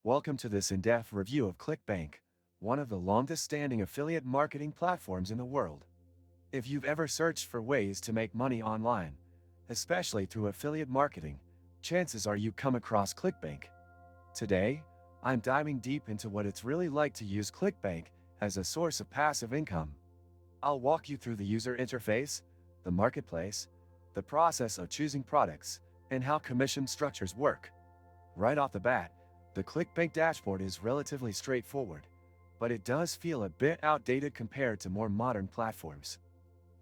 Welcome to this in-depth review of ClickBank, one of the longest-standing affiliate marketing platforms in the world. If you've ever searched for ways to make money online, especially through affiliate marketing, chances are you come across ClickBank. Today, I'm diving deep into what it's really like to use ClickBank as a source of passive income. I'll walk you through the user interface, the marketplace, the process of choosing products, and how commission structures work. Right off the bat, the ClickBank dashboard is relatively straightforward, but it does feel a bit outdated compared to more modern platforms.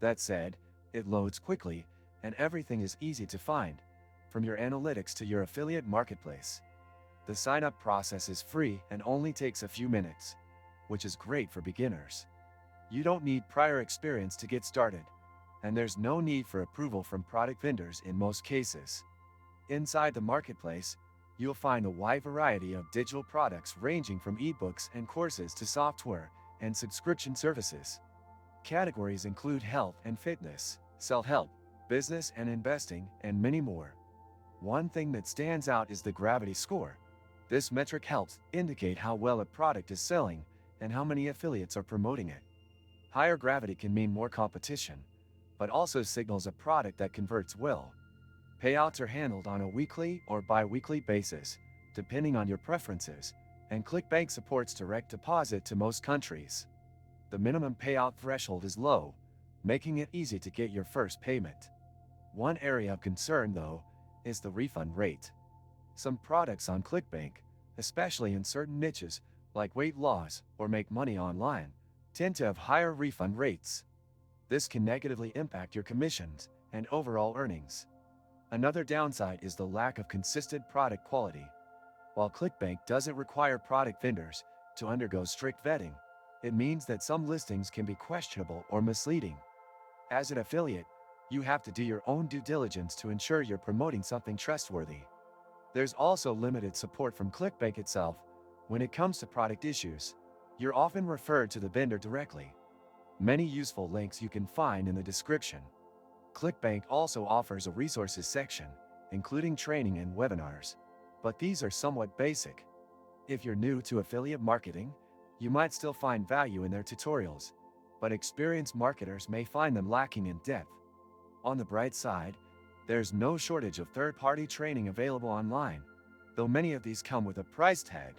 That said, it loads quickly, and everything is easy to find, from your analytics to your affiliate marketplace. The sign-up process is free and only takes a few minutes, which is great for beginners. You don't need prior experience to get started, and there's no need for approval from product vendors in most cases. Inside the marketplace, you'll find a wide variety of digital products ranging from ebooks and courses to software and subscription services. Categories include health and fitness, self-help, business and investing, and many more. One thing that stands out is the gravity score. This metric helps indicate how well a product is selling and how many affiliates are promoting it. Higher gravity can mean more competition, but also signals a product that converts well. Payouts are handled on a weekly or bi-weekly basis, depending on your preferences, and ClickBank supports direct deposit to most countries. The minimum payout threshold is low, making it easy to get your first payment. One area of concern, though, is the refund rate. Some products on ClickBank, especially in certain niches like weight loss or make money online, tend to have higher refund rates. This can negatively impact your commissions and overall earnings. Another downside is the lack of consistent product quality. While ClickBank doesn't require product vendors to undergo strict vetting, it means that some listings can be questionable or misleading. As an affiliate, you have to do your own due diligence to ensure you're promoting something trustworthy. There's also limited support from ClickBank itself. When it comes to product issues, you're often referred to the vendor directly. Many useful links you can find in the description. ClickBank also offers a resources section, including training and webinars, but these are somewhat basic. If you're new to affiliate marketing, you might still find value in their tutorials, but experienced marketers may find them lacking in depth. On the bright side, there's no shortage of third-party training available online, though many of these come with a price tag.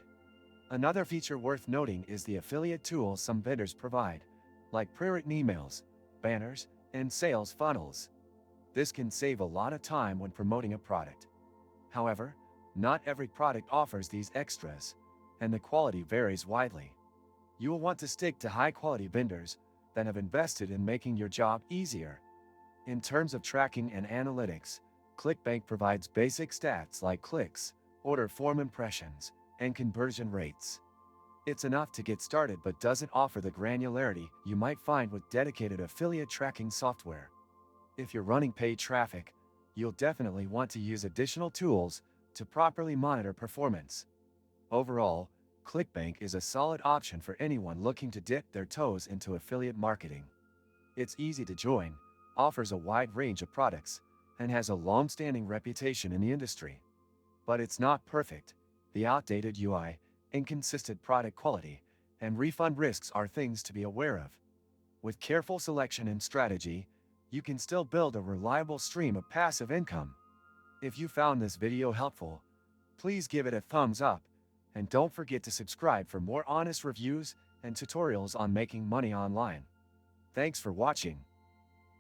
Another feature worth noting is the affiliate tools some vendors provide, like pre-written emails, banners, and sales funnels. This can save a lot of time when promoting a product. However, not every product offers these extras, and the quality varies widely. You will want to stick to high-quality vendors that have invested in making your job easier. In terms of tracking and analytics, ClickBank provides basic stats like clicks, order form impressions, and conversion rates. It's enough to get started but doesn't offer the granularity you might find with dedicated affiliate tracking software. If you're running paid traffic, you'll definitely want to use additional tools to properly monitor performance. Overall, ClickBank is a solid option for anyone looking to dip their toes into affiliate marketing. It's easy to join, offers a wide range of products, and has a long-standing reputation in the industry. But it's not perfect. The outdated UI, inconsistent product quality, and refund risks are things to be aware of. With careful selection and strategy, you can still build a reliable stream of passive income. If you found this video helpful, please give it a thumbs up, and don't forget to subscribe for more honest reviews and tutorials on making money online. Thanks for watching.